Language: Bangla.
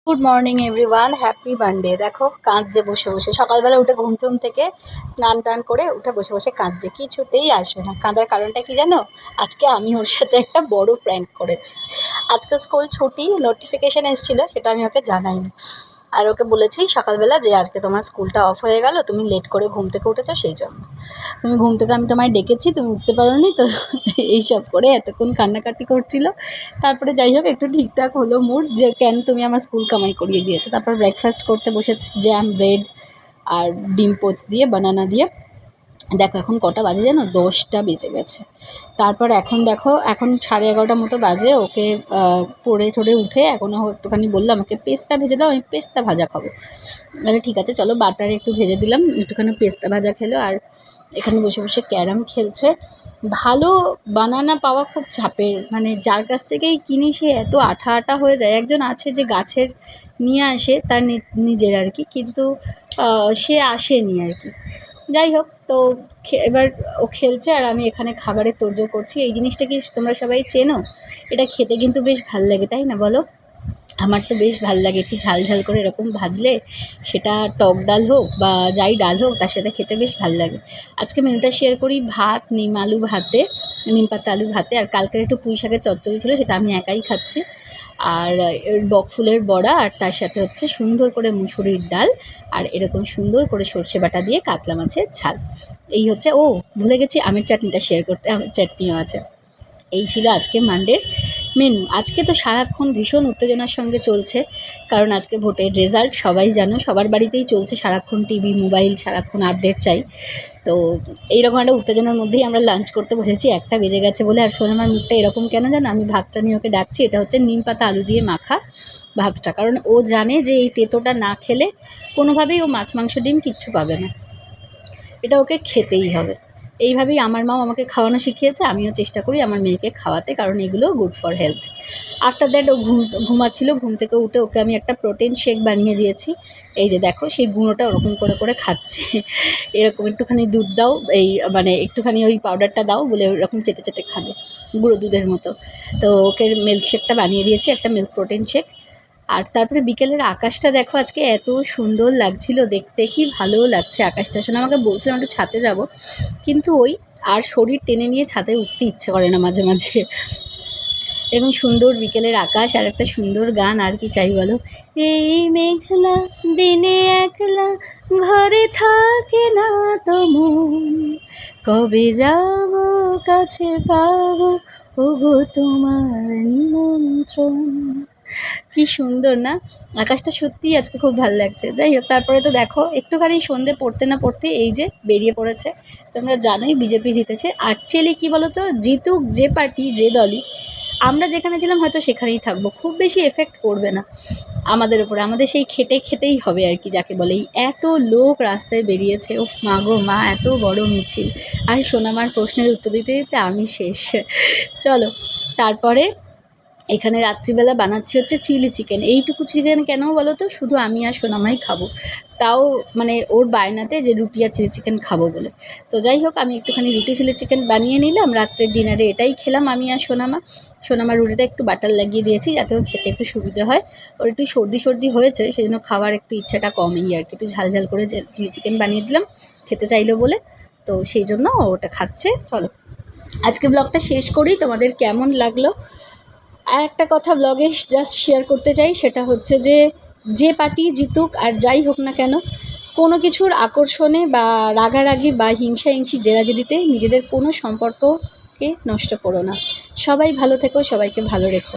Good morning everyone, happy Monday. দেখো কাঁদছে বসে বসে, সকালবেলা উঠে ঘুম টুম থেকে স্নান টান করে উঠে বসে বসে কাঁদছে, কিছুতেই আসবে না। কাঁদার কারণটা কি জানো? আজকে আমি ওর সাথে একটা বড় প্র্যাঙ্ক করেছি। আজকে স্কুল ছুটি, নোটিফিকেশান এসেছিলো, সেটা আমি ওকে জানাইনি। আর ওকে বলেছি সকালবেলা যে আজকে তোমার স্কুলটা অফ হয়ে গেল, তুমি লেট করে ঘুম থেকে উঠেছো, সেই জন্য তুমি ঘুম থেকে আমি তোমায় ডেকেছি, তুমি উঠতে পারোনি তো। এইসব করে এতক্ষণ কান্নাকাটি করছিল। তারপরে যাই হোক একটু ঠিকঠাক হলো মুড, যে কেন তুমি আমার স্কুল কামাই করিয়ে দিয়েছো। তারপর ব্রেকফাস্ট করতে বসেছি, জ্যাম, ব্রেড আর ডিম পোচ দিয়ে, বানানা দিয়ে। দেখো এখন কটা বাজে জানো? 10টা বেজে গেছে। তারপর এখন দেখো, এখন 11:30 মতো বাজে। ওকে পড়ে ঠরে উঠে এখনও একটুখানি বললো আমাকে পেস্তা ভেজে দাও, আমি পেস্তা ভাজা খাবো। আরে ঠিক আছে চলো, বাটারে একটু ভেজে দিলাম, একটুখানি পেস্তা ভাজা খেলো। আর এখানে বসে বসে ক্যারাম খেলছে। ভালো বানানা পাওয়া খুব চাপের, মানে যার কাছ থেকেই কিনি সে এত আঠা আঠা হয়ে যায়। একজন আছে যে গাছের নিয়ে আসে, তার নিজের আর কি, কিন্তু সে আসেনি আর কি। যাই হোক, তো এবার ও খেলছে আর আমি এখানে খাবারের তোড়জোড় করছি। এই জিনিসটা কি তোমরা সবাই চেনো? এটা খেতে কিন্তু বেশ ভাল লাগে, তাই না বলো? আমার তো বেশ ভাল লাগে, একটু ঝাল ঝাল করে এরকম ভাজলে, সেটা টক ডাল হোক বা যাই ডাল হোক, তার সাথে খেতে বেশ ভাল লাগে। আজকে মেনুটা শেয়ার করি। ভাত, নিম পাতা আলু ভাতে, আর কালকের একটু পুঁই শাকের চচ্চড়ি ছিল, সেটা আমি একাই খাচ্ছি। আর বকফুলের বড়া, আর তার সাথে হচ্ছে সুন্দর করে মুসুরির ডাল, আর এরকম সুন্দর করে সর্ষে বাটা দিয়ে কাতলা মাছের ঝাল। এই হচ্ছে, ভুলে গেছি আমের চাটনিটা শেয়ার করতে, আমের চাটনিও আছে। এই ছিল আজকে মানডের মেনু। আজকে তো সারাক্ষণ ভীষণ উত্তেজনার সঙ্গে চলছে, কারণ আজকে ভোটের রেজাল্ট সবাই জানো, সবার বাড়িতেই চলছে। সারাক্ষণ টিভি, মোবাইল, সারাক্ষণ আপডেট চাই। তো এইরকম একটা উত্তেজনার মধ্যেই আমরা লাঞ্চ করতে বসেছি। 1টা বেজে গেছে বলে। আর সোনামার মুখটা এরকম কেন জানো? আমি ভাতটা নিয়ে ওকে ডাকছি, এটা হচ্ছে নিম পাতা আলু দিয়ে মাখা ভাতটা, কারণ ও জানে যে এই তেঁতোটা না খেলে কোনোভাবেই ও মাছ মাংস ডিম কিচ্ছু পাবে না, এটা ওকে খেতেই হবে। এইভাবেই আমার মাও আমাকে খাওয়ানো শিখিয়েছে, আমিও চেষ্টা করি আমার মেয়েকে খাওয়াতে, কারণ এগুলো good for health. After that ও ঘুমাচ্ছিল, ঘুম থেকে উঠে ওকে আমি একটা প্রোটিন শেক বানিয়ে দিয়েছি। এই যে দেখো, সেই গুঁড়োটা ওরকম করে করে খাচ্ছে। এরকম একটুখানি দুধ দাও, এই মানে একটুখানি ওই পাউডারটা দাও বলে ওরকম চেটে চেটে খাবে, গুঁড়ো দুধের মতো। তো ওকে মিল্ক শেকটা বানিয়ে দিয়েছি, একটা মিল্ক প্রোটিন শেক। আর তারপরে বিকেলের আকাশটা দেখো, আজকে এত সুন্দর লাগছিল দেখতে, কি ভালো লাগছে আকাশটা। শোনা আমাকে বলছিলাম একটু ছাদে যাব, কিন্তু আর শরীর টেনে নিয়ে ছাদে উঠতে ইচ্ছে করে না মাঝে মাঝে। এরকম সুন্দর বিকেলের আকাশ আর একটা সুন্দর গান, আর কি চাই বলো? এই মেঘলা দিনে একলা ঘরে থাকে না তো মন, কবে যাব কাছে পাবো ওগো তোমার নিমন্ত্রণ। কি সুন্দর না আকাশটা? সত্যিই আজকে খুব ভালো লাগছে। যাই হোক, তারপরে তো দেখো একটুখানি সন্ধে পড়তে না পড়তে এই যে বেরিয়ে পড়েছে। তোমরা জানোই বিজেপি জিতেছে। অ্যাকচুয়ালি কী বলো তো, জিতুক যে পার্টি, যে দলই, আমরা যেখানে ছিলাম হয়তো সেখানেই থাকবো, খুব বেশি এফেক্ট পড়বে না আমাদের উপরে। আমাদের সেই খেতেই হবে আর কি, যাকে বলে। এত লোক রাস্তায় বেরিয়েছে, ওফ মা গো মা, এত বড় মিছিল। আর সোনামার প্রশ্নের উত্তর দিতে দিতে আমি শেষ। চলো, তারপরে এখানে রাত্রিবেলা বানাচ্ছি হচ্ছে চিলি চিকেন। এইটুকু চিকেন কেন বলো তো? শুধু আমি আর সোনামাই খাবো, তাও মানে ওর বায়নাতে যে রুটি আর চিলি চিকেন খাবো বলে। তো যাই হোক, আমি একটুখানি রুটি চিলি চিকেন বানিয়ে নিলাম। রাত্রের ডিনারে এটাই খেলাম আমি আর সোনামার রুটিতে একটু বাটার লাগিয়ে দিয়েছি, যাতে ওর খেতে একটু সুবিধা হয়। ওর একটু সর্দি হয়েছে, সেই জন্য খাওয়ার একটু ইচ্ছাটা কমই আর কি। একটু ঝাল ঝাল করে চিলি চিকেন বানিয়ে দিলাম, খেতে চাইলো বলে, তো সেই জন্য ওটা খাচ্ছে। চলো আজকে ব্লগটা শেষ করি। তোমাদের কেমন লাগলো? আর একটা কথা ব্লগে জাস্ট শেয়ার করতে চাই, সেটা হচ্ছে যে পার্টি জিতুক আর যাই হোক না কেন, কোনো কিছুর আকর্ষণে বা রাগারাগি বা হিংসি জেরাজেরিতে নিজেদের কোনো সম্পর্ককে নষ্ট করো না। সবাই ভালো থেকো, সবাইকে ভালো রেখো।